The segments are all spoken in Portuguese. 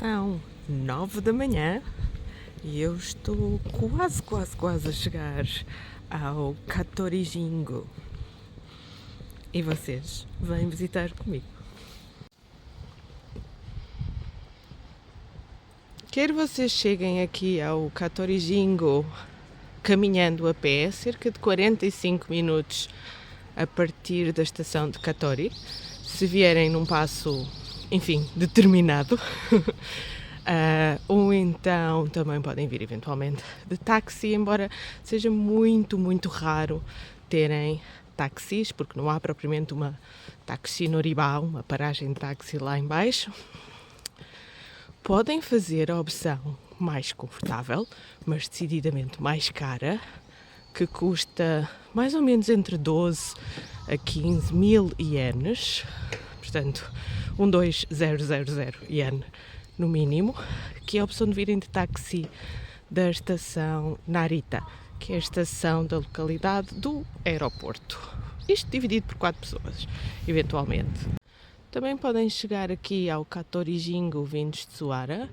São 9 da manhã e eu estou quase a chegar ao Catorijingo. E vocês vêm visitar comigo. Quer vocês cheguem aqui ao Catorijingo caminhando a pé, cerca de 45 minutos a partir da estação de Katori, se vierem num passo, determinado, ou então também podem vir eventualmente de táxi, embora seja muito raro terem táxis, porque não há propriamente uma táxi Noribá, uma paragem de táxi lá em baixo. Podem fazer a opção mais confortável, mas decididamente mais cara, que custa mais ou menos entre 12 a 15 mil ienes, portanto 12000 ien no mínimo, que é a opção de virem de táxi da estação Narita, que é a estação da localidade do aeroporto. Isto dividido por 4 pessoas, eventualmente. Também podem chegar aqui ao Catorijingo vindos de Suara.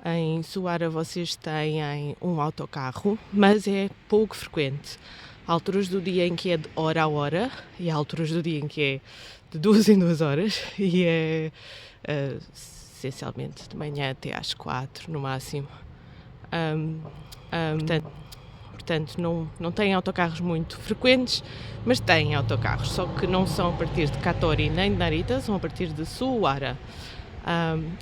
Em Suara vocês têm um autocarro, mas é pouco frequente. Há alturas do dia em que é de hora a hora e há alturas do dia em que é de 2 em 2 horas e é essencialmente de manhã até às 4 no máximo. Portanto, não têm autocarros muito frequentes, mas têm autocarros, só que não são a partir de Katori nem de Narita, são a partir de Suara.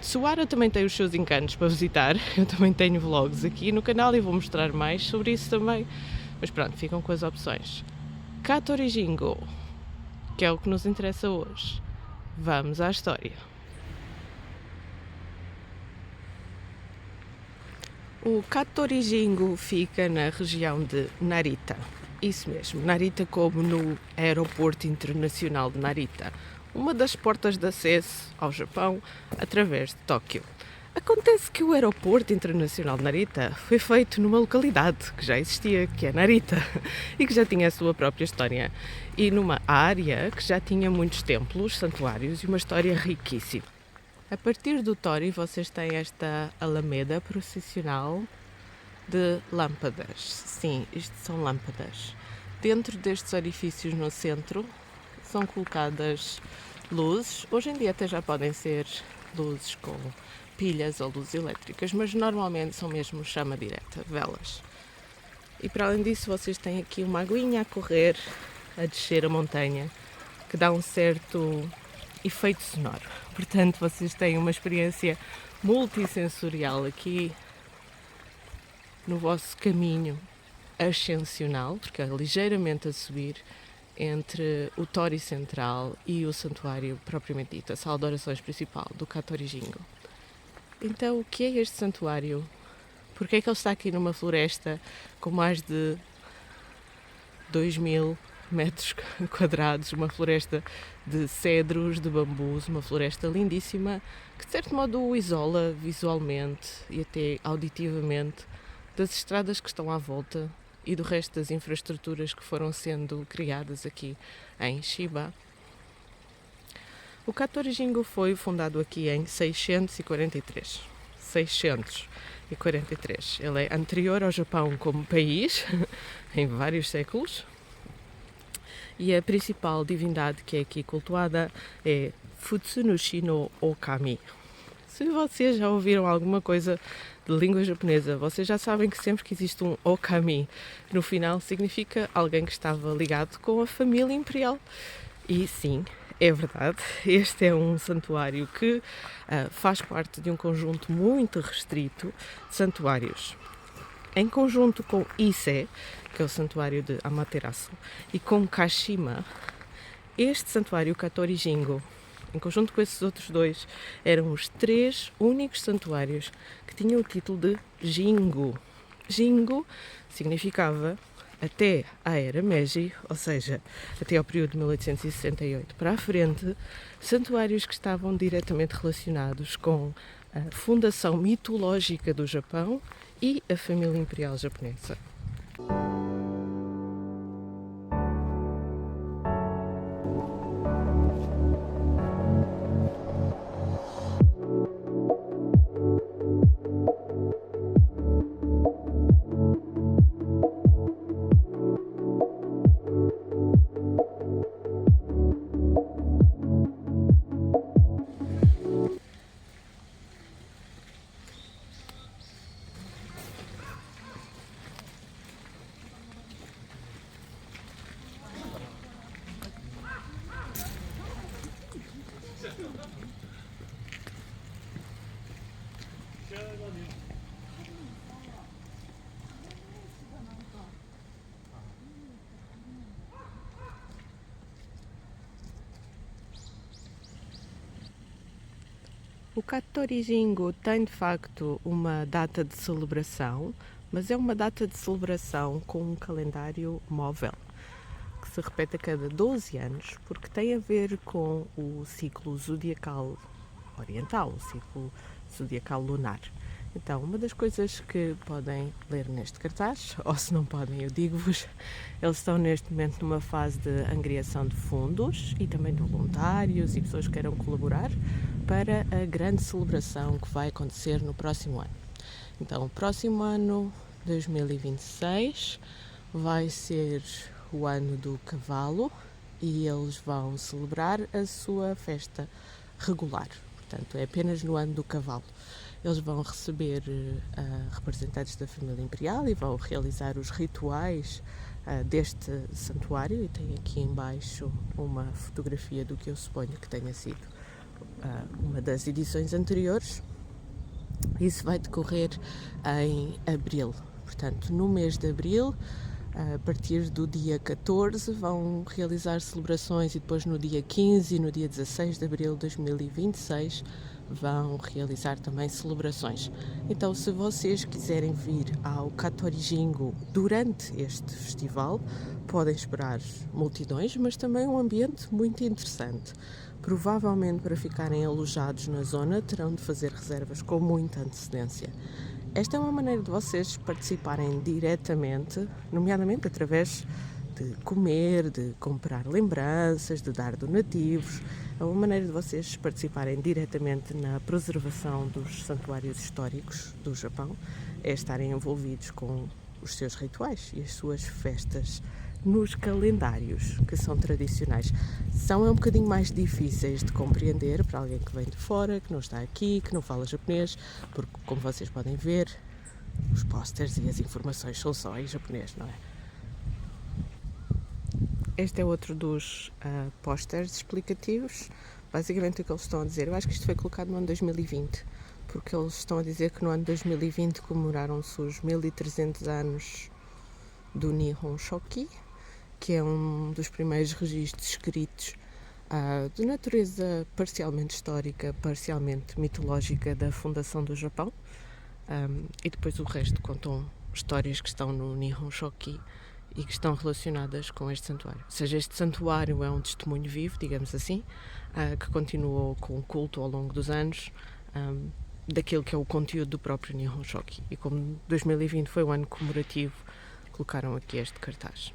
Suara também tem os seus encantos para visitar, eu também tenho vlogs aqui no canal e vou mostrar mais sobre isso também, mas pronto, ficam com as opções. Catorijingo, que é o que nos interessa hoje. Vamos à história. O Catorijingo fica na região de Narita. Isso mesmo, Narita como no Aeroporto Internacional de Narita, uma das portas de acesso ao Japão através de Tóquio. Acontece que o Aeroporto Internacional de Narita foi feito numa localidade que já existia, que é Narita, e que já tinha a sua própria história, e numa área que já tinha muitos templos, santuários e uma história riquíssima. A partir do Tori vocês têm esta alameda processional de lâmpadas. Sim, isto são lâmpadas. Dentro destes orifícios no centro são colocadas luzes. Hoje em dia até já podem ser luzes com pilhas ou luzes elétricas, mas normalmente são mesmo chama direta, velas. E para além disso vocês têm aqui uma aguinha a correr, a descer a montanha, que dá um certo efeito sonoro. Portanto, vocês têm uma experiência multissensorial aqui no vosso caminho ascensional, porque é ligeiramente a subir entre o Tori central e o santuário propriamente dito, a sala de orações principal do Catorijingo. Então, o que é este santuário? Porquê é que ele está aqui numa floresta com mais de 2000 metros quadrados, uma floresta de cedros, de bambus, uma floresta lindíssima que de certo modo o isola visualmente e até auditivamente das estradas que estão à volta e do resto das infraestruturas que foram sendo criadas aqui em Shiba. O Catorijingo foi fundado aqui em 643. Ele é anterior ao Japão como país, em vários séculos. E a principal divindade que é aqui cultuada é Futsunushi no Okami. Se vocês já ouviram alguma coisa de língua japonesa, vocês já sabem que sempre que existe um Okami no final significa alguém que estava ligado com a família imperial. E sim, é verdade, este é um santuário que faz parte de um conjunto muito restrito de santuários. Em conjunto com Ise, que é o santuário de Amaterasu, e com Kashima, este santuário Catorijingo, em conjunto com esses outros dois, eram os 3 únicos santuários que tinham o título de Jingu. Jingu significava até à era Meiji, ou seja, até ao período de 1868 para a frente, santuários que estavam diretamente relacionados com a fundação mitológica do Japão e a família imperial japonesa. O Katori Jingu tem de facto uma data de celebração, mas é uma data de celebração com um calendário móvel, que se repete a cada 12 anos, porque tem a ver com o ciclo zodiacal oriental, o ciclo zodiacal lunar. Então, uma das coisas que podem ler neste cartaz, ou se não podem, eu digo-vos, eles estão neste momento numa fase de angriação de fundos e também de voluntários e pessoas que queiram colaborar para a grande celebração que vai acontecer no próximo ano. Então, o próximo ano, 2026, vai ser o ano do cavalo e eles vão celebrar a sua festa regular. Portanto, é apenas no ano do cavalo. Eles vão receber representantes da família imperial e vão realizar os rituais deste santuário. E tem aqui embaixo uma fotografia do que eu suponho que tenha sido uma das edições anteriores. Isso vai decorrer em abril. Portanto, no mês de abril, a partir do dia 14, vão realizar celebrações e depois no dia 15 e no dia 16 de abril de 2026 vão realizar também celebrações. Então, se vocês quiserem vir ao Katori Jingu durante este festival, podem esperar multidões, mas também um ambiente muito interessante. Provavelmente, para ficarem alojados na zona, terão de fazer reservas com muita antecedência. Esta é uma maneira de vocês participarem diretamente, nomeadamente através de comer, de comprar lembranças, de dar donativos. É uma maneira de vocês participarem diretamente na preservação dos santuários históricos do Japão, é estarem envolvidos com os seus rituais e as suas festas nos calendários, que são tradicionais. São um bocadinho mais difíceis de compreender para alguém que vem de fora, que não está aqui, que não fala japonês, porque, como vocês podem ver, os pósteres e as informações são só em japonês, não é? Este é outro dos pósteres explicativos. Basicamente o que eles estão a dizer, eu acho que isto foi colocado no ano 2020, porque eles estão a dizer que no ano 2020 comemoraram-se os 1300 anos do Nihon Shoki, que é um dos primeiros registros escritos de natureza parcialmente histórica, parcialmente mitológica da fundação do Japão. E depois o resto contam histórias que estão no Nihon Shoki e que estão relacionadas com este santuário. Ou seja, este santuário é um testemunho vivo, digamos assim, que continuou com o culto ao longo dos anos daquilo que é o conteúdo do próprio Nihon Shoki. E como 2020 foi um ano comemorativo, colocaram aqui este cartaz.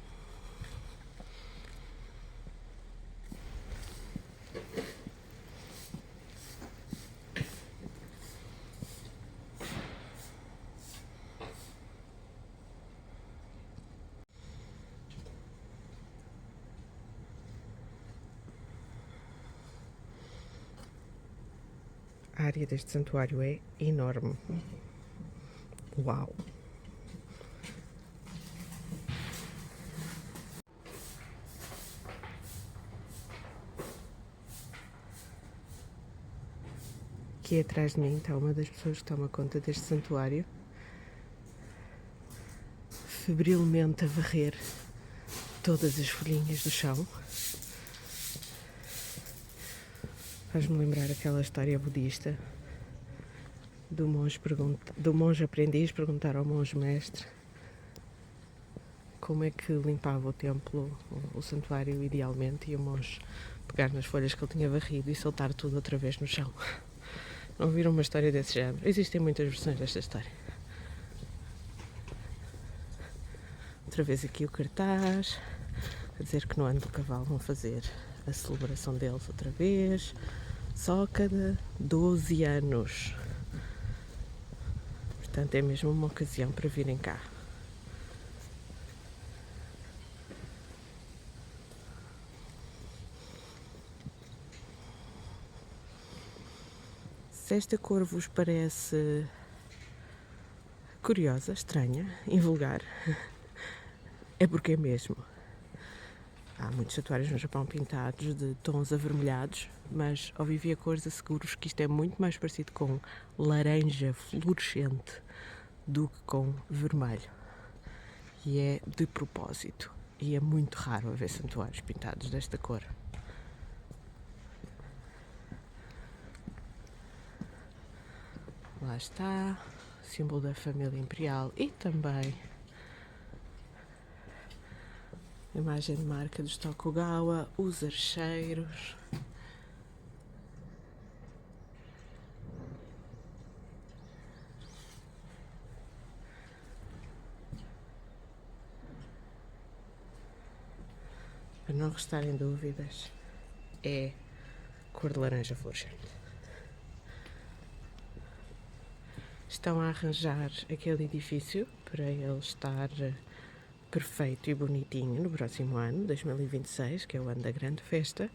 A área deste santuário é enorme. Uau! Aqui atrás de mim está uma das pessoas que toma conta deste santuário, febrilmente a varrer todas as folhinhas do chão. Faz-me lembrar aquela história budista do monge aprendiz perguntar ao monge mestre como é que limpava o templo, o santuário idealmente, e o monge pegar nas folhas que ele tinha varrido e soltar tudo outra vez no chão. Não viram uma história desse género? Existem muitas versões desta história. Outra vez aqui o cartaz a dizer que no ano do cavalo vão fazer a celebração deles outra vez, só a cada 12 anos. Portanto, é mesmo uma ocasião para virem cá. Se esta cor vos parece curiosa, estranha, invulgar, é porque é mesmo. Há muitos santuários no Japão pintados de tons avermelhados, mas ao viver cores asseguro-vos que isto é muito mais parecido com laranja fluorescente do que com vermelho. E é de propósito. E é muito raro haver santuários pintados desta cor. Lá está, símbolo da família imperial e também a imagem de marca dos Tokugawa, os archeiros. Para não restarem dúvidas, é cor de laranja fluorescente. Estão a arranjar aquele edifício para ele estar perfeito e bonitinho no próximo ano, 2026, que é o ano da grande festa.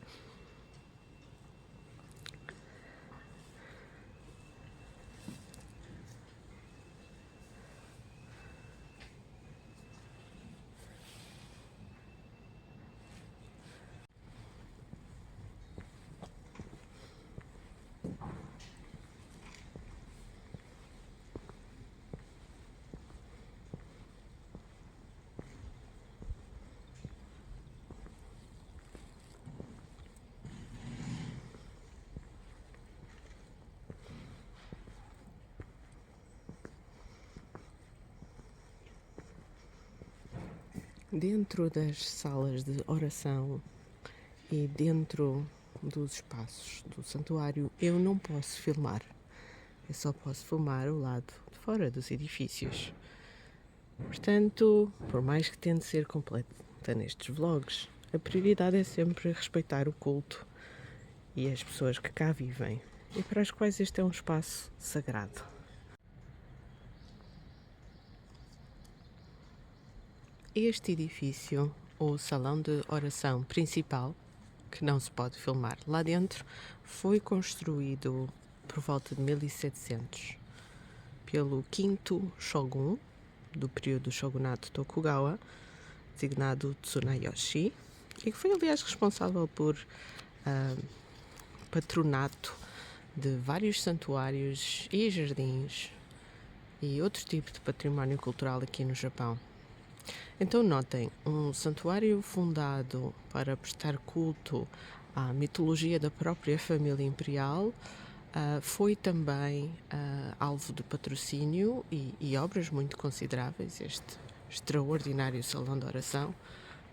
Dentro das salas de oração e dentro dos espaços do santuário eu não posso filmar. Eu só posso filmar o lado de fora dos edifícios. Portanto, por mais que tente ser completa nestes vlogs, a prioridade é sempre respeitar o culto e as pessoas que cá vivem e para as quais este é um espaço sagrado. Este edifício, ou salão de oração principal, que não se pode filmar lá dentro, foi construído por volta de 1700 pelo quinto shogun do período do shogunato Tokugawa, designado Tsunayoshi, e que foi aliás responsável por patronato de vários santuários e jardins e outro tipo de património cultural aqui no Japão. Então notem, um santuário fundado para prestar culto à mitologia da própria família imperial foi também alvo de patrocínio e obras muito consideráveis, este extraordinário salão de oração,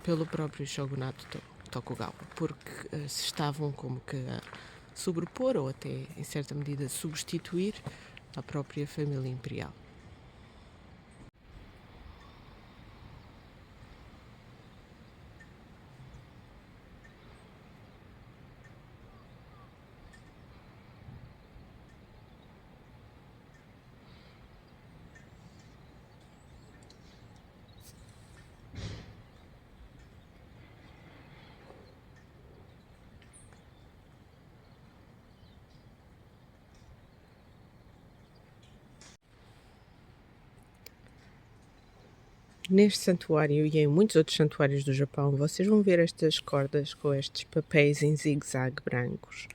pelo próprio shogunato Tokugawa, porque se estavam como que a sobrepor ou até em certa medida substituir a própria família imperial. Neste santuário e em muitos outros santuários do Japão, vocês vão ver estas cordas com estes papéis em zigue-zague brancos,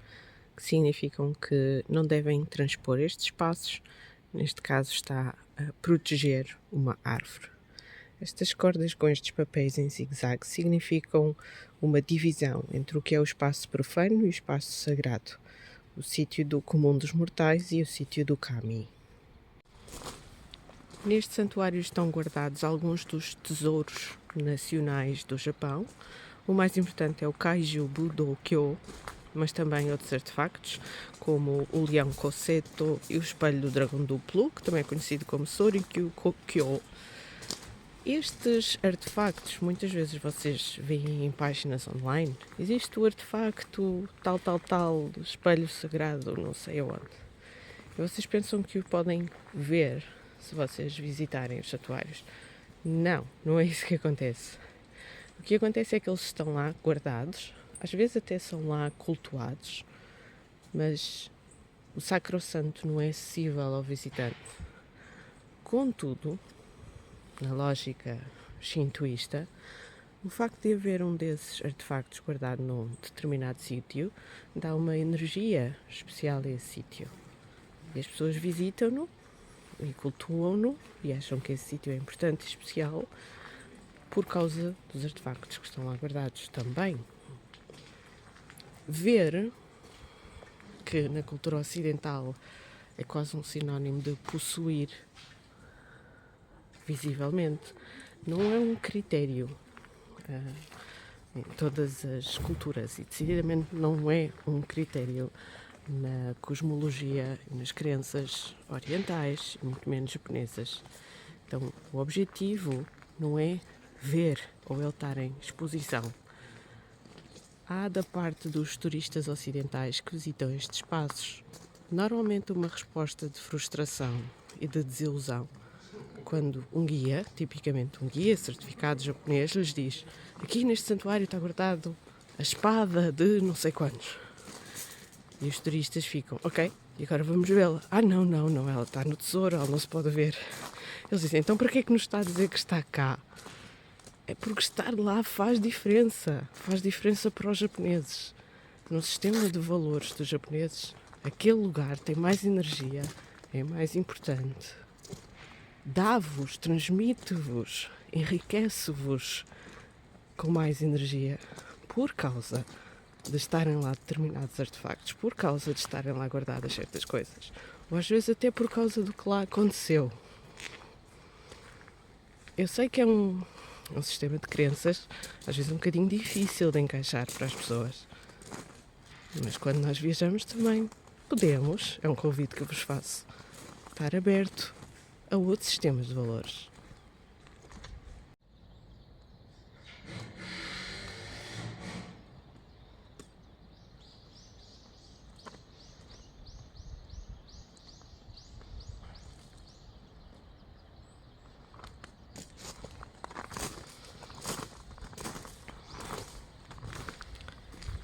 que significam que não devem transpor estes espaços. Neste caso está a proteger uma árvore. Estas cordas com estes papéis em zigue-zague significam uma divisão entre o que é o espaço profano e o espaço sagrado, o sítio do comum dos mortais e o sítio do kami. Neste santuário estão guardados alguns dos tesouros nacionais do Japão. O mais importante é o Kaiju Budo-kyo, mas também outros artefactos, como o leão Koseto e o espelho do dragão duplo, que também é conhecido como Sorikyu Kokyo. Estes artefactos, muitas vezes vocês veem em páginas online, existe o artefacto tal, espelho sagrado, não sei aonde. E vocês pensam que o podem ver se vocês visitarem os santuários. Não, não é isso que acontece. O que acontece é que eles estão lá guardados, às vezes até são lá cultuados, mas o sacrossanto não é acessível ao visitante. Contudo, na lógica shintoísta, o facto de haver um desses artefactos guardado num determinado sítio dá uma energia especial a esse sítio. E as pessoas visitam-no e cultuam-no e acham que esse sítio é importante e especial por causa dos artefactos que estão lá guardados também. Ver que na cultura ocidental é quase um sinónimo de possuir, visivelmente. Não é um critério em todas as culturas e decididamente não é um critério na cosmologia e nas crenças orientais e muito menos japonesas. Então o objetivo não é ver ou ele estar em exposição. Há da parte dos turistas ocidentais que visitam estes espaços normalmente uma resposta de frustração e de desilusão quando um guia, tipicamente um guia certificado japonês, lhes diz: aqui neste santuário está guardado a espada de não sei quantos. E os turistas ficam: ok, e agora vamos vê-la. Ah, não, ela está no tesouro, ela não se pode ver. Eles dizem: então para que é que nos está a dizer que está cá? É porque estar lá faz diferença para os japoneses. No sistema de valores dos japoneses, aquele lugar tem mais energia, é mais importante. Dá-vos, transmite-vos, enriquece-vos com mais energia por causa de estarem lá determinados artefactos, por causa de estarem lá guardadas certas coisas, ou às vezes até por causa do que lá aconteceu. Eu sei que é um sistema de crenças, às vezes um bocadinho difícil de encaixar para as pessoas, mas quando nós viajamos também podemos, é um convite que eu vos faço, estar aberto a outros sistemas de valores.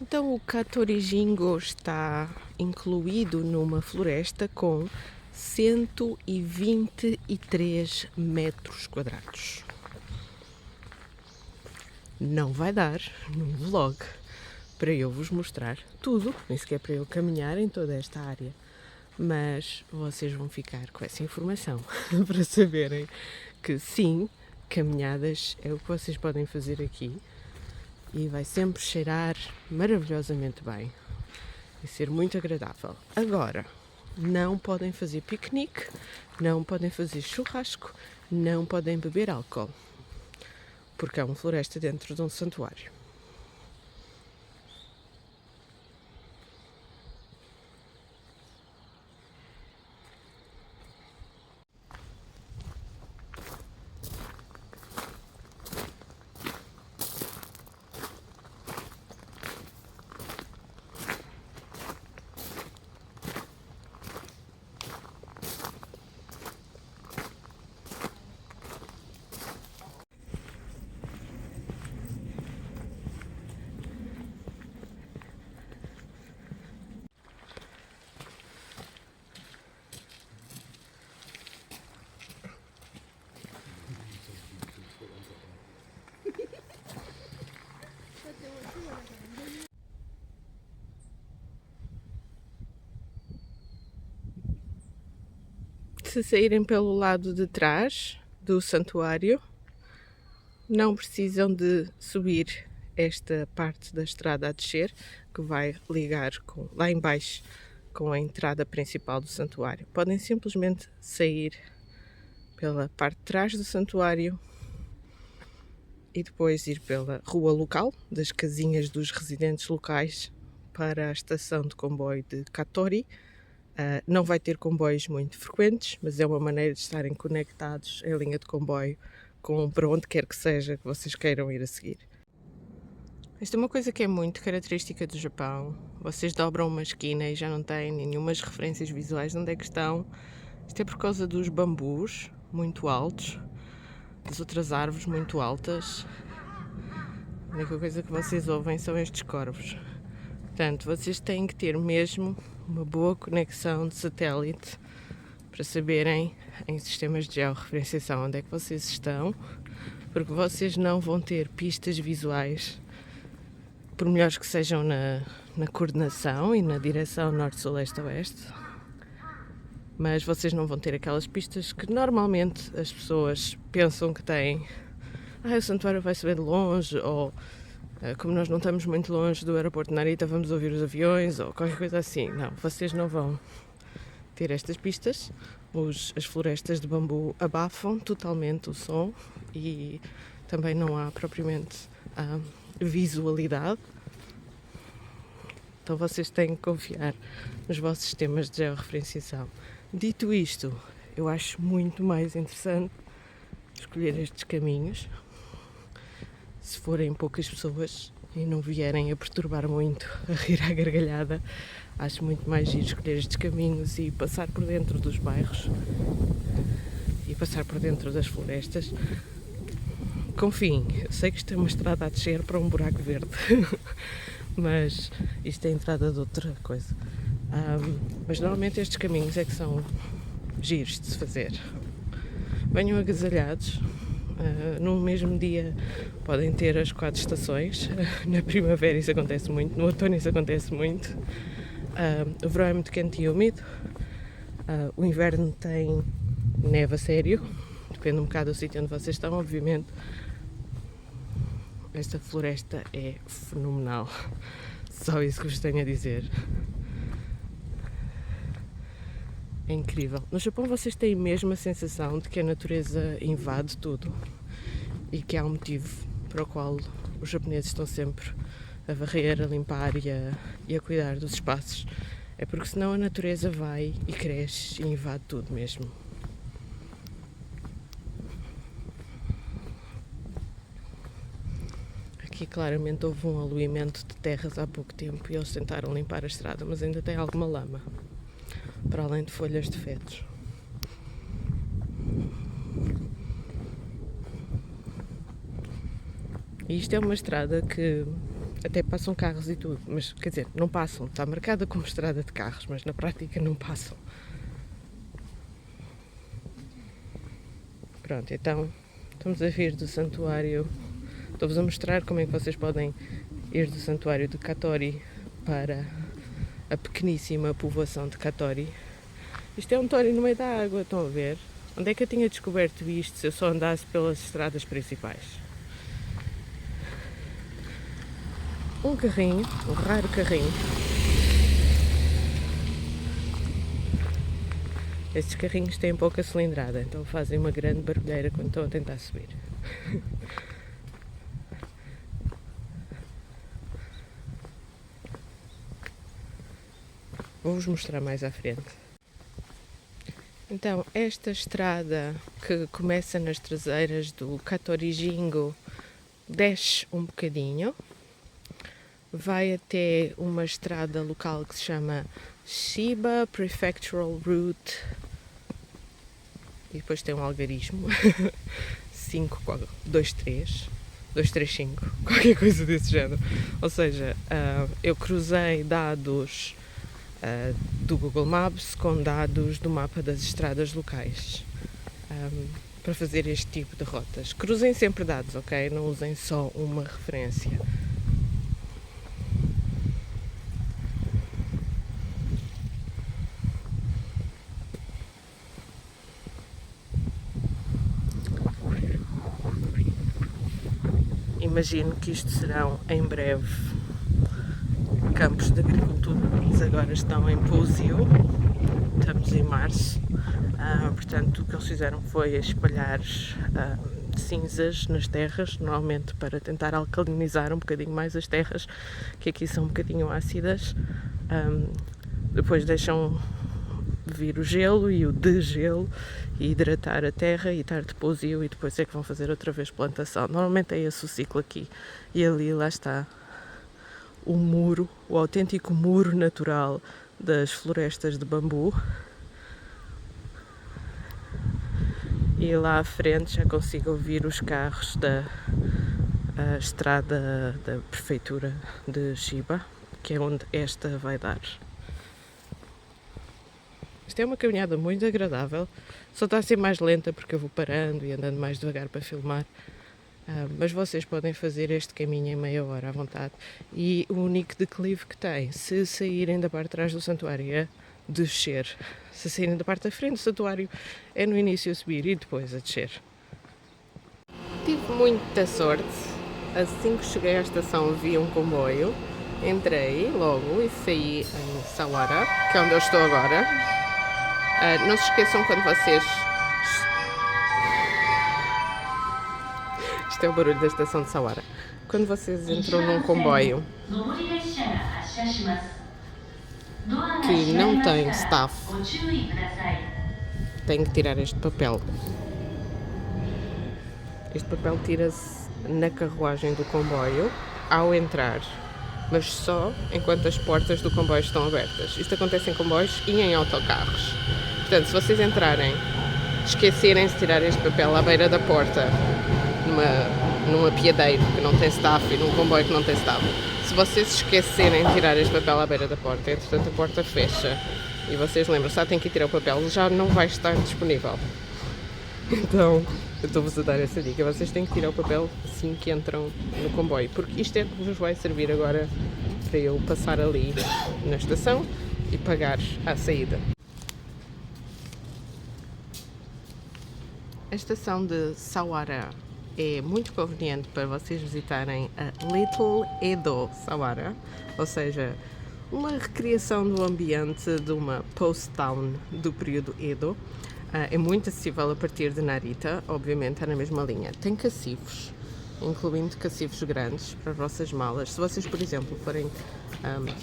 Então o Katori-Jingo está incluído numa floresta com 123 metros quadrados. Não vai dar num vlog para eu vos mostrar tudo, nem sequer para eu caminhar em toda esta área, mas vocês vão ficar com essa informação para saberem que sim, caminhadas é o que vocês podem fazer aqui e vai sempre cheirar maravilhosamente bem e ser muito agradável. Agora, não podem fazer piquenique, não podem fazer churrasco, não podem beber álcool, porque é uma floresta dentro de um santuário. Se saírem pelo lado de trás do santuário, não precisam de subir esta parte da estrada a descer, que vai ligar lá embaixo com a entrada principal do santuário. Podem simplesmente sair pela parte de trás do santuário e depois ir pela rua local, das casinhas dos residentes locais, para a estação de comboio de Katori. Não vai ter comboios muito frequentes, mas é uma maneira de estarem conectados em linha de comboio para onde quer que seja que vocês queiram ir a seguir. Esta é uma coisa que é muito característica do Japão. Vocês dobram uma esquina e já não têm nenhumas referências visuais de onde é que estão. Isto é por causa dos bambus muito altos, das outras árvores muito altas. A única coisa que vocês ouvem são estes corvos. Portanto, vocês têm que ter mesmo uma boa conexão de satélite para saberem em sistemas de georreferenciação onde é que vocês estão, porque vocês não vão ter pistas visuais, por melhores que sejam na coordenação e na direção norte, sul, leste, oeste, mas vocês não vão ter aquelas pistas que normalmente as pessoas pensam que têm. O santuário vai se ver de longe, ou como nós não estamos muito longe do aeroporto de Narita, vamos ouvir os aviões, ou qualquer coisa assim. Não, vocês não vão ter estas pistas. As florestas de bambu abafam totalmente o som e também não há propriamente visualidade. Então vocês têm que confiar nos vossos sistemas de georreferenciação. Dito isto, eu acho muito mais interessante escolher estes caminhos se forem poucas pessoas e não vierem a perturbar muito, a rir à gargalhada. Acho muito mais giro escolher estes caminhos e passar por dentro dos bairros e passar por dentro das florestas. Confiem, eu sei que isto é uma estrada a descer para um buraco verde, mas isto é a entrada de outra coisa. Mas normalmente estes caminhos é que são giros de se fazer. Venham agasalhados. No mesmo dia podem ter as 4 estações. Na primavera isso acontece muito, no outono isso acontece muito. O verão é muito quente e úmido. O inverno tem neve a sério. Depende um bocado do sítio onde vocês estão, obviamente. Esta floresta é fenomenal. Só isso que vos tenho a dizer. É incrível. No Japão vocês têm mesmo a sensação de que a natureza invade tudo e que há um motivo para o qual os japoneses estão sempre a varrer, a limpar e a cuidar dos espaços. É porque senão a natureza vai e cresce e invade tudo mesmo. Aqui claramente houve um aluimento de terras há pouco tempo e eles tentaram limpar a estrada, mas ainda tem alguma lama, para além de folhas de fetos. E isto é uma estrada que até passam carros e tudo, mas quer dizer, não passam, está marcada como estrada de carros, mas na prática não passam. Pronto, então estamos a vir do santuário. Estou-vos a mostrar como é que vocês podem ir do santuário de Katori para a pequeníssima povoação de Katori. Isto é um tório no meio da água, estão a ver? Onde é que eu tinha descoberto isto se eu só andasse pelas estradas principais? Um carrinho, um raro carrinho. Estes carrinhos têm pouca cilindrada, então fazem uma grande barulheira quando estão a tentar subir. Vou-vos mostrar mais à frente. Então, esta estrada que começa nas traseiras do Katori-jingo desce um bocadinho, vai até uma estrada local que se chama Shiba Prefectural Route e depois tem um algarismo 235, qualquer coisa desse género. Ou seja, eu cruzei dados do Google Maps com dados do mapa das estradas locais para fazer este tipo de rotas. Cruzem sempre dados, ok? Não usem só uma referência. Imagino que isto serão em breve campos de agricultura, eles agora estão em pousio, estamos em março, portanto o que eles fizeram foi espalhar cinzas nas terras, normalmente para tentar alcalinizar um bocadinho mais as terras, que aqui são um bocadinho ácidas. Depois deixam vir o gelo e o degelo e hidratar a terra e estar de pousio e depois é que vão fazer outra vez plantação. Normalmente é esse o ciclo aqui. E ali, lá está, o muro, o autêntico muro natural das florestas de bambu. E lá à frente já consigo ouvir os carros da estrada da prefeitura de Shiba, que é onde esta vai dar. Isto é uma caminhada muito agradável, só está a ser mais lenta porque eu vou parando e andando mais devagar para filmar, mas vocês podem fazer este caminho em meia hora à vontade. E o único declive que tem, se saírem da parte de trás do santuário, é descer. Se saírem da parte da frente do santuário, é no início a subir e depois a descer. Tive muita sorte, assim que cheguei à estação vi um comboio, entrei logo e saí em Sawara, que é onde eu estou agora. Não se esqueçam quando vocês... Isto é o barulho da estação de Sawara. Quando vocês entram num comboio que não tem staff, têm que tirar este papel. Este papel tira-se na carruagem do comboio ao entrar, mas só enquanto as portas do comboio estão abertas. Isto acontece em comboios e em autocarros. Portanto, se vocês entrarem, esquecerem-se de tirar este papel à beira da porta, numa apiadeiro que não tem staff e num comboio que não tem staff, se vocês se esquecerem de tirar este papel à beira da porta, entretanto a porta fecha e vocês lembram-se, tem que tirar o papel, já não vai estar disponível. Então, eu estou-vos a dar essa dica, vocês têm que tirar o papel assim que entram no comboio, porque isto é que vos vai servir agora para eu passar ali na estação e pagar à saída. A estação de Sawara é muito conveniente para vocês visitarem a Little Edo Sawara, ou seja, uma recriação do ambiente de uma post-town do período Edo. É muito acessível a partir de Narita, obviamente é na mesma linha. Tem cacifos, incluindo cacifos grandes para as vossas malas. Se vocês, por exemplo, forem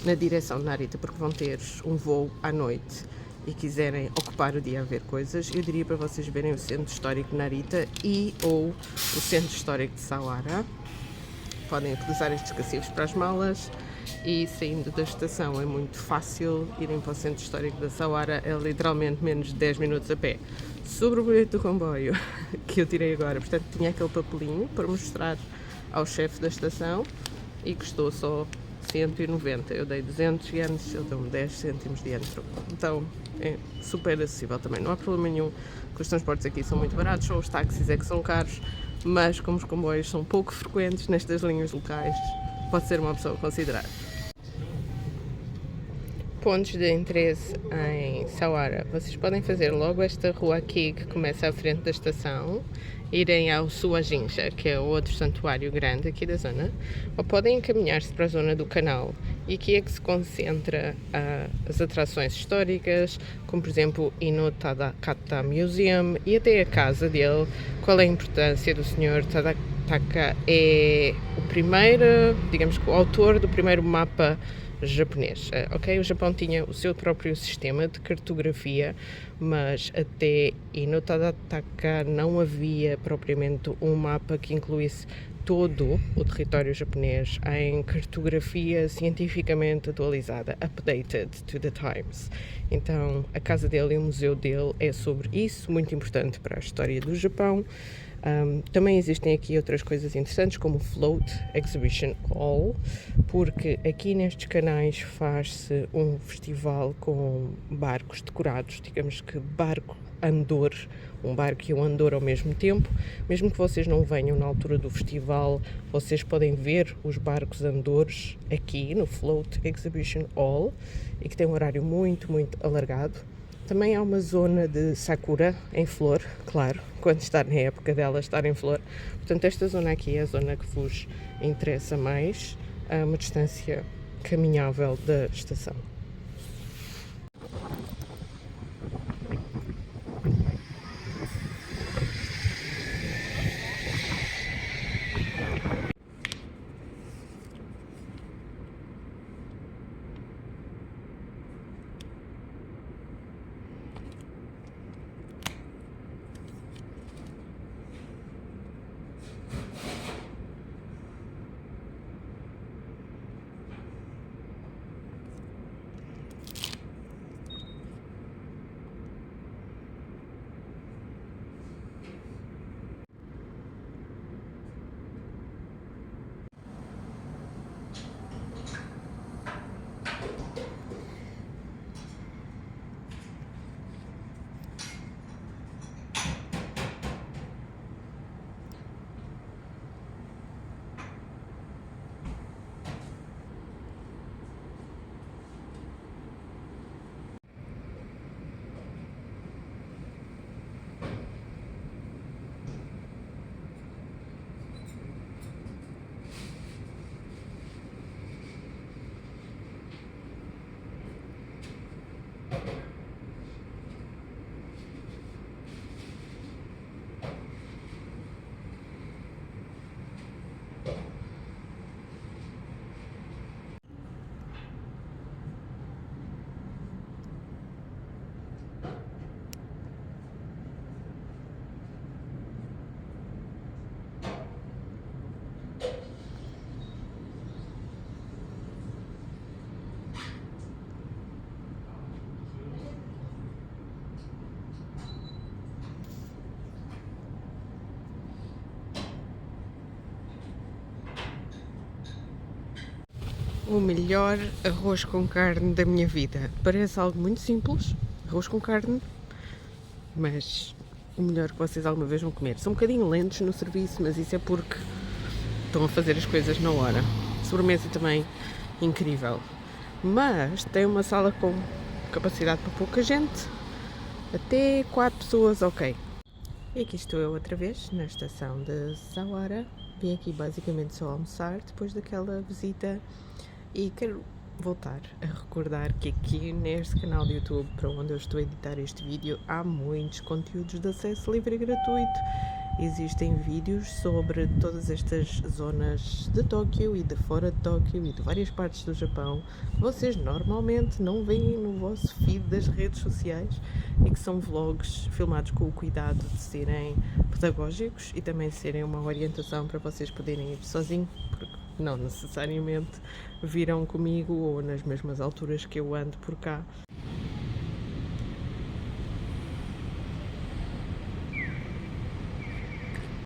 na direção de Narita, porque vão ter um voo à noite e quiserem ocupar o dia a ver coisas, eu diria para vocês verem o Centro Histórico de Narita e ou o Centro Histórico de Sawara. Podem utilizar estes cacifos para as malas e saindo da estação é muito fácil irem para o Centro Histórico da Sawara, é literalmente menos de 10 minutos a pé. Sobre o bilhete do comboio que eu tirei agora, portanto tinha aquele papelinho para mostrar ao chefe da estação e custou só 190, eu dei 200 ienes, ele deu-me 10 cêntimos de ienes. Então é super acessível também, não há problema nenhum, que os transportes aqui são muito baratos, só os táxis é que são caros, mas como os comboios são pouco frequentes nestas linhas locais, pode ser uma opção a considerar. Pontos de interesse em Sawara. Vocês podem fazer logo esta rua aqui que começa à frente da estação, irem ao Suajinja, que é o outro santuário grande aqui da zona, ou podem encaminhar-se para a zona do canal, e aqui é que se concentra as atrações históricas, como por exemplo Ino Tadakata Museum e até a casa dele. Qual é a importância do Sr. Tadaka? É o primeiro, digamos que o autor do primeiro mapa japonês. O Japão tinha o seu próprio sistema de cartografia, mas até Ino Tadaka não havia propriamente um mapa que incluísse todo o território japonês em cartografia cientificamente atualizada, updated to the times. Então, a casa dele e o museu dele é sobre isso, muito importante para a história do Japão. Também existem aqui outras coisas interessantes, como o Float Exhibition Hall, porque aqui nestes canais faz-se um festival com barcos decorados, digamos que barco andor, um barco e um andor ao mesmo tempo. Mesmo que vocês não venham na altura do festival, vocês podem ver os barcos andores aqui no Float Exhibition Hall, e que tem um horário muito, muito alargado. Também há uma zona de sakura em flor, claro, quando está na época dela estar em flor. Portanto, esta zona aqui é a zona que vos interessa mais, a uma distância caminhável da estação. O melhor arroz com carne da minha vida. Parece algo muito simples, arroz com carne, mas o melhor que vocês alguma vez vão comer. São um bocadinho lentos no serviço, mas isso é porque estão a fazer as coisas na hora. Sobremesa também incrível. Mas tem uma sala com capacidade para pouca gente, até 4 pessoas, ok. E aqui estou eu outra vez, na estação de Sawara. Vim aqui basicamente só almoçar depois daquela visita e quero voltar a recordar que aqui neste canal de YouTube, para onde eu estou a editar este vídeo, há muitos conteúdos de acesso livre e gratuito. Existem vídeos sobre todas estas zonas de Tóquio e de fora de Tóquio e de várias partes do Japão que vocês normalmente não veem no vosso feed das redes sociais e que são vlogs filmados com o cuidado de serem pedagógicos e também serem uma orientação para vocês poderem ir sozinho, porque não necessariamente viram comigo ou nas mesmas alturas que eu ando por cá.